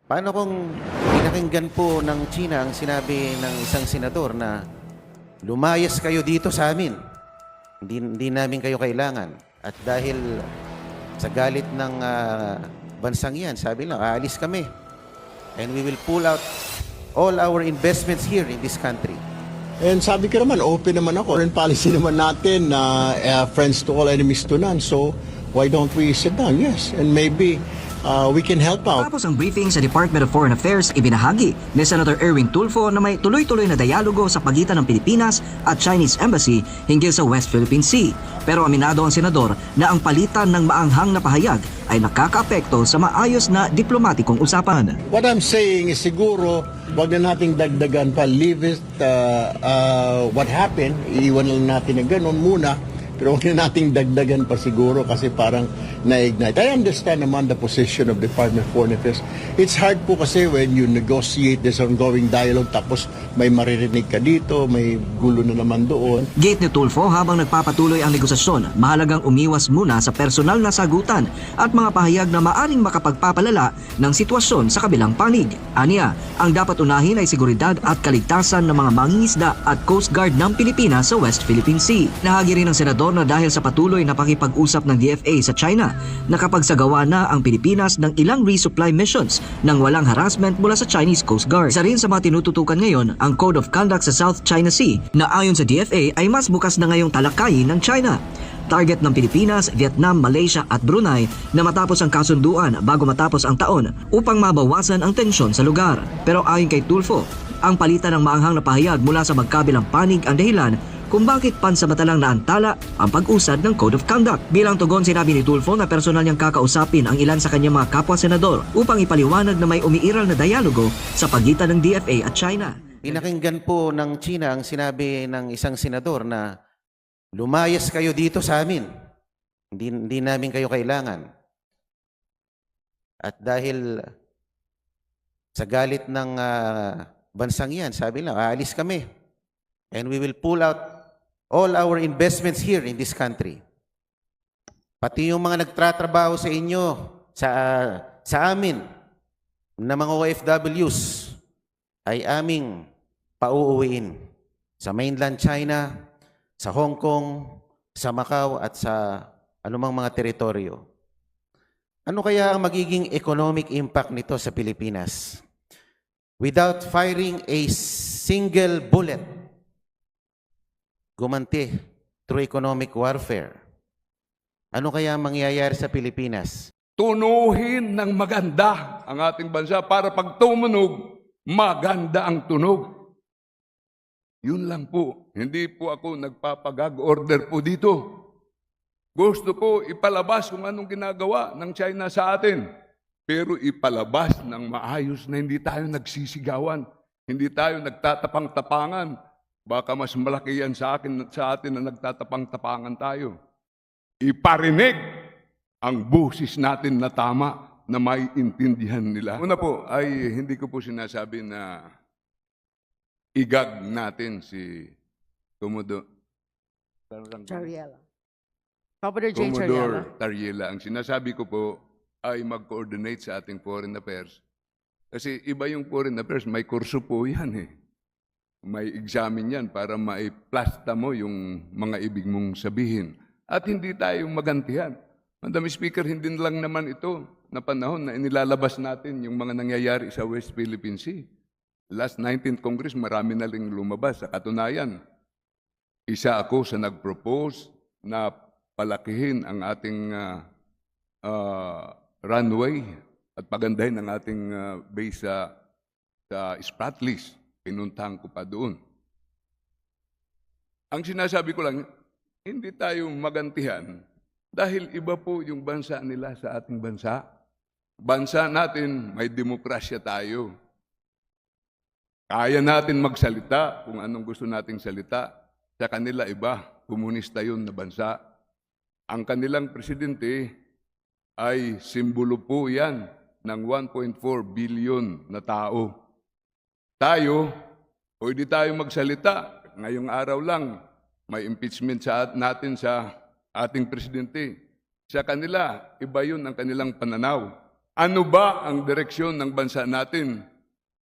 Paano kung pinakinggan po ng China ang sinabi ng isang senador na lumayas kayo dito sa amin, hindi namin kayo kailangan. At dahil sa galit ng bansang yan, sabi lang, aalis kami. And we will pull out all our investments here in this country. And sabi ko naman, open naman ako. Foreign policy naman natin na friends to all, enemies to none. So why don't we sit down? Yes, and maybe we can help out. Tapos ang briefing sa Department of Foreign Affairs, ibinahagi ni Senator Erwin Tulfo na may tuloy-tuloy na dialogo sa pagitan ng Pilipinas at Chinese Embassy hinggil sa West Philippine Sea. Pero aminado ang senador na ang palitan ng maanghang na pahayag ay nakakaapekto sa maayos na diplomatikong usapan. What I'm saying is siguro, wag na nating dagdagan pa. Leave it, what happened, iiwan lang natin na ganun muna. Pero huwag na nating dagdagan pa siguro kasi parang na-ignite. I understand naman the position of Department of Foreign Affairs. It's hard po kasi when you negotiate this ongoing dialogue tapos may maririnig ka dito, may gulo na naman doon. Gate ni Tulfo, habang nagpapatuloy ang negosasyon, mahalagang umiwas muna sa personal na sagutan at mga pahayag na maaring makapagpapalala ng sitwasyon sa kabilang panig. Aniya, ang dapat unahin ay seguridad at kaligtasan ng mga mangingisda at Coast Guard ng Pilipinas sa West Philippine Sea. Nahagi rin ng senador na dahil sa patuloy na pakipag-usap ng DFA sa China, nakapagsagawa na ang Pilipinas ng ilang resupply missions nang walang harassment mula sa Chinese Coast Guard. Isa rin sa mga tinututukan ngayon ang Code of Conduct sa South China Sea na ayon sa DFA ay mas bukas na ngayong talakayin ng China. Target ng Pilipinas, Vietnam, Malaysia at Brunei na matapos ang kasunduan bago matapos ang taon upang mabawasan ang tensyon sa lugar. Pero ayon kay Tulfo, ang palitan ng maanghang na pahayag mula sa magkabilang panig ang dahilan kung bakit pansamantalang naantala ang pag-usad ng Code of Conduct. Bilang tugon, sinabi ni Tulfo na personal niyang kakausapin ang ilan sa kanyang mga kapwa-senador upang ipaliwanag na may umiiral na dialogo sa pagitan ng DFA at China. Pinakinggan po ng China ang sinabi ng isang senador na lumayas kayo dito sa amin, hindi namin kayo kailangan. At dahil sa galit ng bansang yan, sabi lang, aalis kami. And we will pull out all our investments here in this country. Pati yung mga nagtratrabaho sa inyo, sa amin, na mga OFWs, ay aming pauuwiin sa mainland China, sa Hong Kong, sa Macau, at sa anumang mga teritoryo. Ano kaya ang magiging economic impact nito sa Pilipinas? Without firing a single bullet, gumanti through economic warfare. Ano kaya mangyayari sa Pilipinas? Tunuhin ng maganda ang ating bansa para pag tumunog, maganda ang tunog. Yun lang po. Hindi po ako nagpapagag order po dito. Gusto ko ipalabas kung anong ginagawa ng China sa atin. Pero ipalabas ng maayos na hindi tayo nagsisigawan. Hindi tayo nagtatapang-tapangan. Baka mas malaki yan sa atin na nagtatapang-tapangan tayo. Iparinig ang busis natin na tama na maiintindihan nila. Una po ay hindi ko po sinasabi na igag natin si Commodore Tariela. Commodore J. Tariela. Tariela. Ang sinasabi ko po ay mag-coordinate sa ating foreign affairs. Kasi iba yung foreign affairs, may kurso po yan eh. May examine yan para maiplasta mo yung mga ibig mong sabihin. At hindi tayo magantihan. Madam Speaker, hindi lang naman ito na panahon na inilalabas natin yung mga nangyayari sa West Philippine Sea. Last 19th Congress, marami na rin lumabas. Sa katunayan, isa ako sa nag-propose na palakihin ang ating runway at pagandahin ang ating base sa Spratlys. Pinuntahan ko pa doon. Ang sinasabi ko lang, hindi tayo magantihan dahil iba po yung bansa nila sa ating bansa. Bansa natin, may demokrasya tayo. Kaya natin magsalita kung anong gusto nating salita. Sa kanila iba, komunista yun na bansa. Ang kanilang presidente ay simbolo po yan ng 1.4 billion na tao. Tayo, pwede tayo magsalita. Ngayong araw lang, may impeachment natin sa ating presidente. Sa kanila, iba yun ang kanilang pananaw. Ano ba ang direksyon ng bansa natin?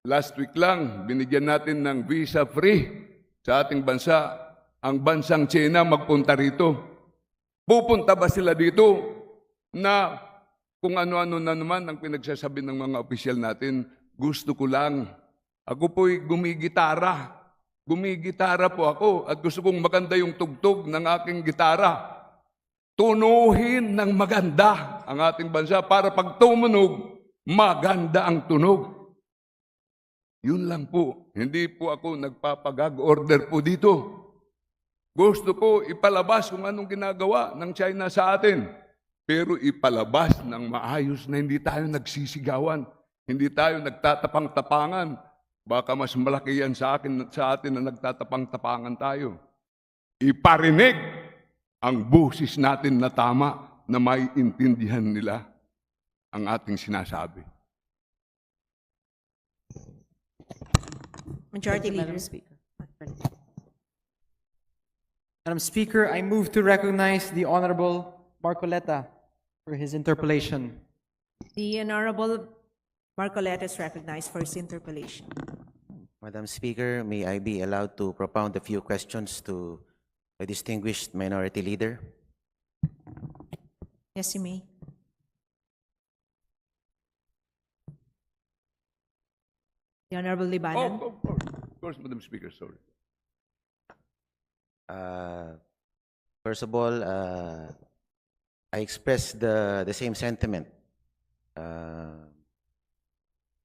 Last week lang, binigyan natin ng visa-free sa ating bansa ang bansang China magpunta rito. Pupunta ba sila dito na kung ano-ano na naman ang pinagsasabi ng mga opisyal natin? Gusto ko lang. Ako po'y gumigitara. Gumigitara po ako at gusto kong maganda yung tugtog ng aking gitara. Tunuhin ng maganda ang ating bansa para pag tumunog, maganda ang tunog. Yun lang po. Hindi po ako nagpapagag order po dito. Gusto ko ipalabas kung anong ginagawa ng China sa atin. Pero ipalabas ng maayos na hindi tayo nagsisigawan. Hindi tayo nagtatapang-tapangan. Baka mas malaki yan sa atin na nagtatapang-tapangan tayo. Iparinig ang busis natin na tama na maiintindihan nila ang ating sinasabi. Thank Majority you, Madam Leader. Speaker. Madam Speaker, I move to recognize the Honorable Marcoleta for his interpellation. The Honorable Marcoleta is recognized for his interpellation. Madam Speaker, may I be allowed to propound a few questions to the distinguished minority leader? Yes, you may. The Honorable Libanan. Of course, Madam Speaker, sorry. First of all, I express the same sentiment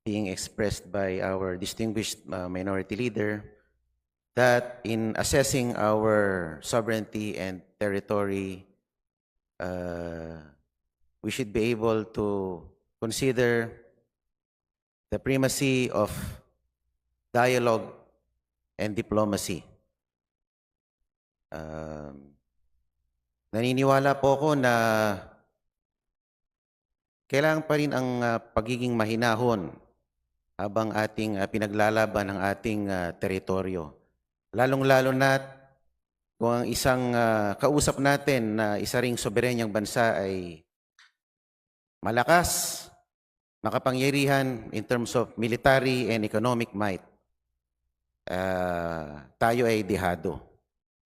being expressed by our distinguished minority leader that in assessing our sovereignty and territory, we should be able to consider the primacy of dialogue and diplomacy. Naniniwala po ako na kailangan pa rin ang pagiging mahinahon habang ating pinaglalaban ang ating teritoryo. Lalong-lalo na kung ang isang kausap natin na isa ring soberenyang bansa ay malakas, makapangyarihan in terms of military and economic might, tayo ay dihado.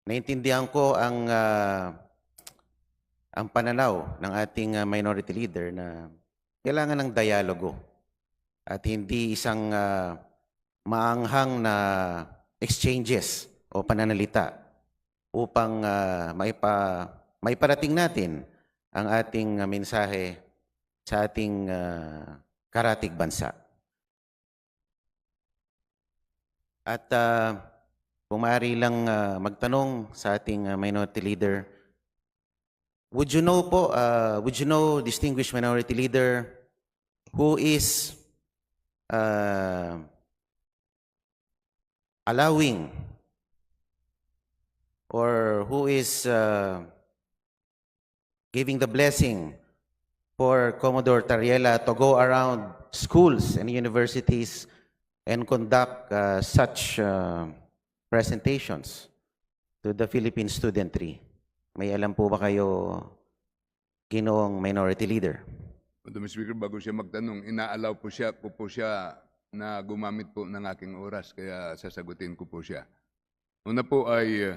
Naintindihan ko ang pananaw ng ating minority leader na kailangan ng dialogo at hindi isang maanghang na exchanges o pananalita upang maiparating natin ang ating mensahe sa ating karatig bansa. At kung maaari lang magtanong sa ating minority leader, would you know, distinguished minority leader, who is allowing or who is giving the blessing for Commodore Tariela to go around schools and universities and conduct such presentations to the Philippine studentry? May alam po ba kayo, Ginoong Minority Leader? Madam Speaker, bago siya magtanong, inaalaw po siya na gumamit po ng aking oras, kaya sasagutin ko po siya. Una po ay,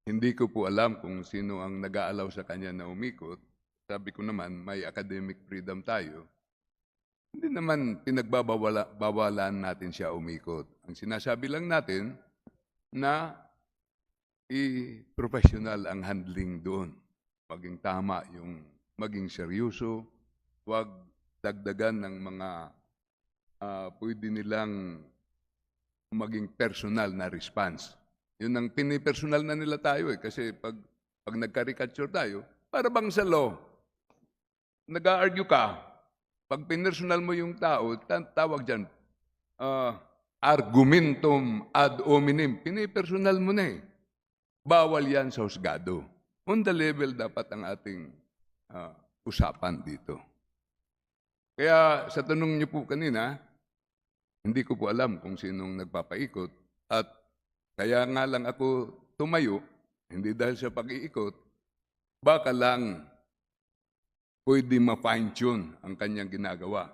hindi ko po alam kung sino ang nag-aalaw sa kanya na umikot. Sabi ko naman, may academic freedom tayo. Hindi naman pinagbabawalan natin siya umikot. Ang sinasabi lang natin na professional ang handling doon. Maging tama yung maging seryoso, huwag dagdagan ng mga pwede nilang maging personal na response. Yun ang pinipersonal na nila tayo kasi pag nagcaricature tayo, para bang sa law, nag-argue ka, pag pinersonal mo yung tao, tawag dyan, argumentum ad hominem, pinipersonal mo na eh. Bawal yan sa husgado. On the level dapat ang ating usapan dito. Kaya sa tanong niyo po kanina, hindi ko po alam kung sinong nagpapaikot at kaya nga lang ako tumayo, hindi dahil sa pag-iikot, baka lang pwede ma-fine-tune ang kanyang ginagawa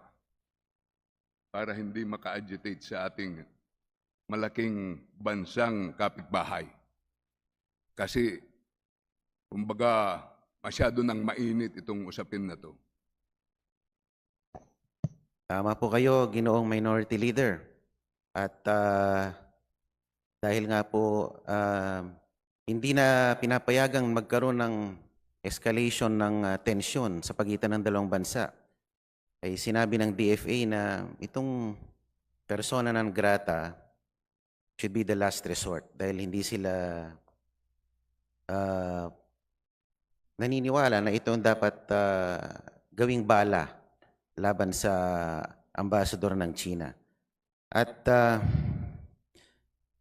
para hindi maka-agitate sa ating malaking bansang kapitbahay. Kasi, kumbaga, masyado nang mainit itong usapin na to. Tama po kayo, Ginoong Minority Leader. At dahil nga po hindi na pinapayagang magkaroon ng escalation ng tensyon sa pagitan ng dalawang bansa, ay sinabi ng DFA na itong persona non grata should be the last resort dahil hindi sila naniniwala na ito ang dapat gawing bala laban sa ambassador ng China. At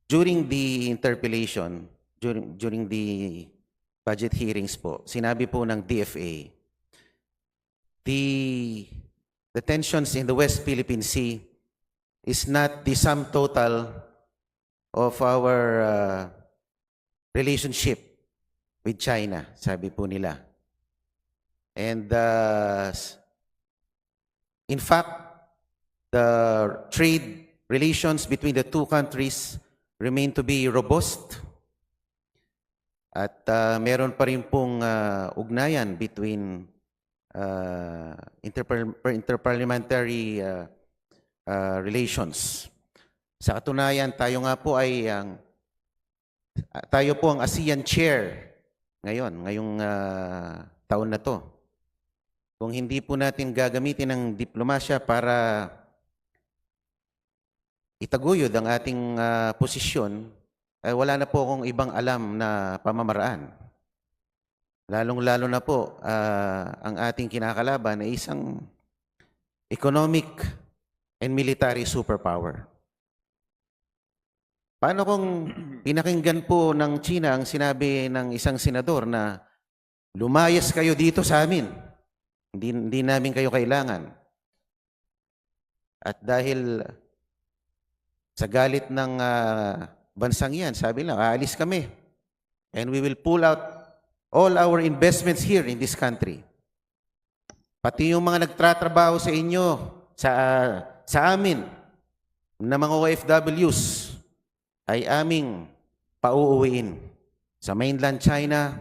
during the interpellation, during the budget hearings po, sinabi po ng DFA, the tensions in the West Philippine Sea is not the sum total of our relationship with China, sabi po nila. And in fact, the trade relations between the two countries remain to be robust. At meron pa rin pong ugnayan between interparliamentary relations. Sa katunayan, tayo nga po ay tayo po ang ASEAN Chair ngayong taon na to. Kung hindi po natin gagamitin ang diplomasya para itaguyod ang ating posisyon, ay wala na po akong ibang alam na pamamaraan. Lalong-lalo na po ang ating kinakalaban ay isang economic and military superpower. Paano kung pinakinggan po ng China ang sinabi ng isang senador na lumayas kayo dito sa amin, hindi namin kayo kailangan. At dahil sa galit ng bansang yan, sabi lang, aalis kami. And we will pull out all our investments here in this country. Pati yung mga nagtratrabaho sa inyo, sa amin, na mga OFWs, ay aming pauuwiin sa mainland China,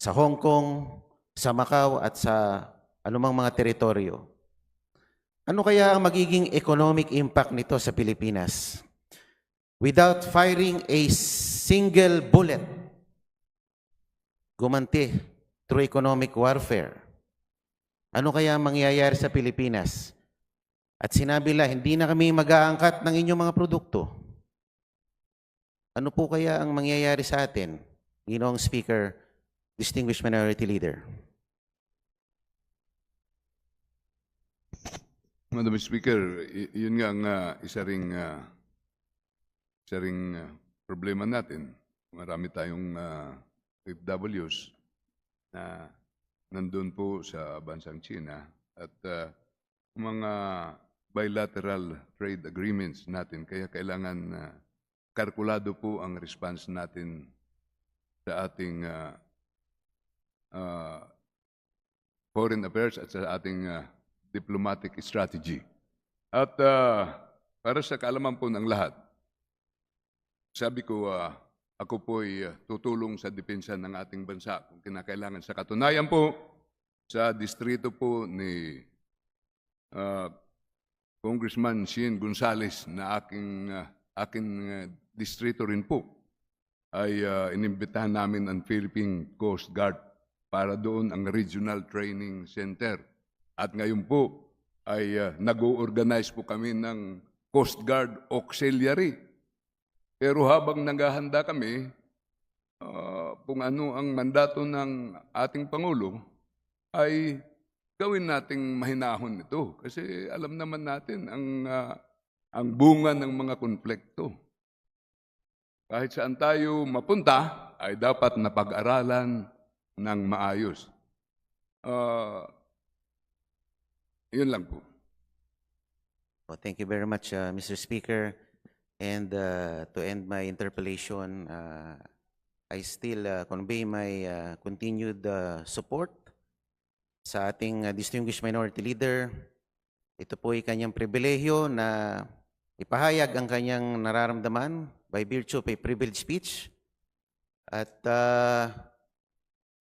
sa Hong Kong, sa Macau, at sa anumang mga teritoryo. Ano kaya ang magiging economic impact nito sa Pilipinas? Without firing a single bullet, gumanti through economic warfare. Ano kaya ang mangyayari sa Pilipinas? At sinabi nila, hindi na kami mag-aangkat ng inyong mga produkto. Ano po kaya ang mangyayari sa atin? Ginoong Speaker, Distinguished Minority Leader. Madam Speaker, yun nga ang isa ring problema natin. Marami tayong OFWs na nandun po sa bansang China at mga bilateral trade agreements natin. Kaya kailangan kalkulado po ang response natin sa ating foreign affairs at sa ating diplomatic strategy. At para sa kaalaman po ng lahat, sabi ko, ako po'y tutulong sa depensa ng ating bansa kung kinakailangan. Sa katunayan po, sa distrito po ni Congressman Shin Gonzales na aking distrito rin po, ay inimbitahan namin ang Philippine Coast Guard para doon ang Regional Training Center. At ngayon po ay nag-o-organize po kami ng Coast Guard Auxiliary. Pero habang naghahanda kami, kung ano ang mandato ng ating Pangulo, ay gawin nating mahinahon ito. Kasi alam naman natin ang bunga ng mga konflikto. Kahit saan tayo mapunta, ay dapat napag-aralan ng maayos. Yun lang po. Well, thank you very much, Mr. Speaker. And to end my interpellation, I still convey my continued support sa ating distinguished minority leader. Ito po ay kanyang pribilehyo na ipahayag ang kanyang nararamdaman by virtue of a privileged speech. At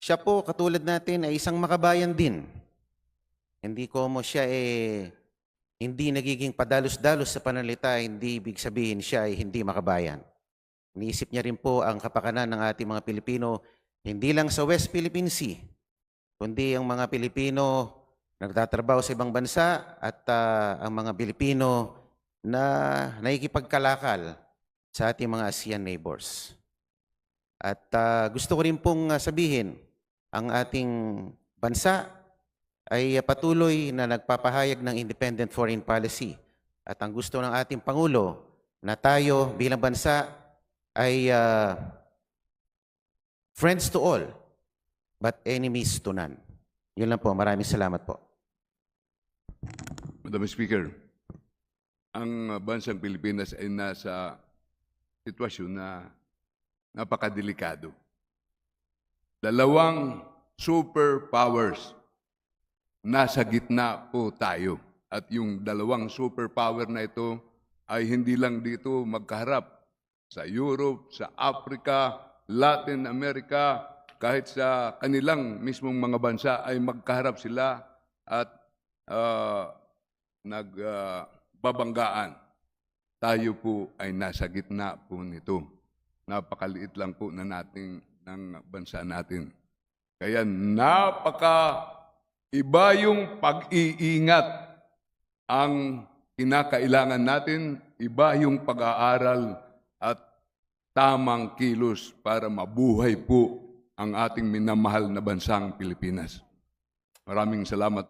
siya po, katulad natin, ay isang makabayan din. Hindi ko mo siya hindi nagiging padalos-dalos sa panalita, hindi ibig sabihin siya ay hindi makabayan. Iniisip niya rin po ang kapakanan ng ating mga Pilipino, hindi lang sa West Philippine Sea, kundi ang mga Pilipino nagtatrabaho sa ibang bansa at ang mga Pilipino na nakikipagkalakal sa ating mga ASEAN neighbors. At gusto ko rin pong sabihin, ang ating bansa ay patuloy na nagpapahayag ng independent foreign policy. At ang gusto ng ating Pangulo na tayo bilang bansa ay friends to all, but enemies to none. Yun lang po. Maraming salamat po. Madam Speaker, ang bansang Pilipinas ay nasa sitwasyon na napakadelikado. Dalawang superpowers, nasa gitna po tayo. At yung dalawang superpower na ito ay hindi lang dito magkaharap. Sa Europe, sa Africa, Latin America, kahit sa kanilang mismong mga bansa ay magkaharap sila at nagbabanggaan. Tayo po ay nasa gitna po nito. Napakaliit lang po na ng bansa natin. Kaya iba yung pag-iingat ang kinakailangan natin, iba yung pag-aaral at tamang kilos para mabuhay po ang ating minamahal na bansang Pilipinas. Maraming salamat.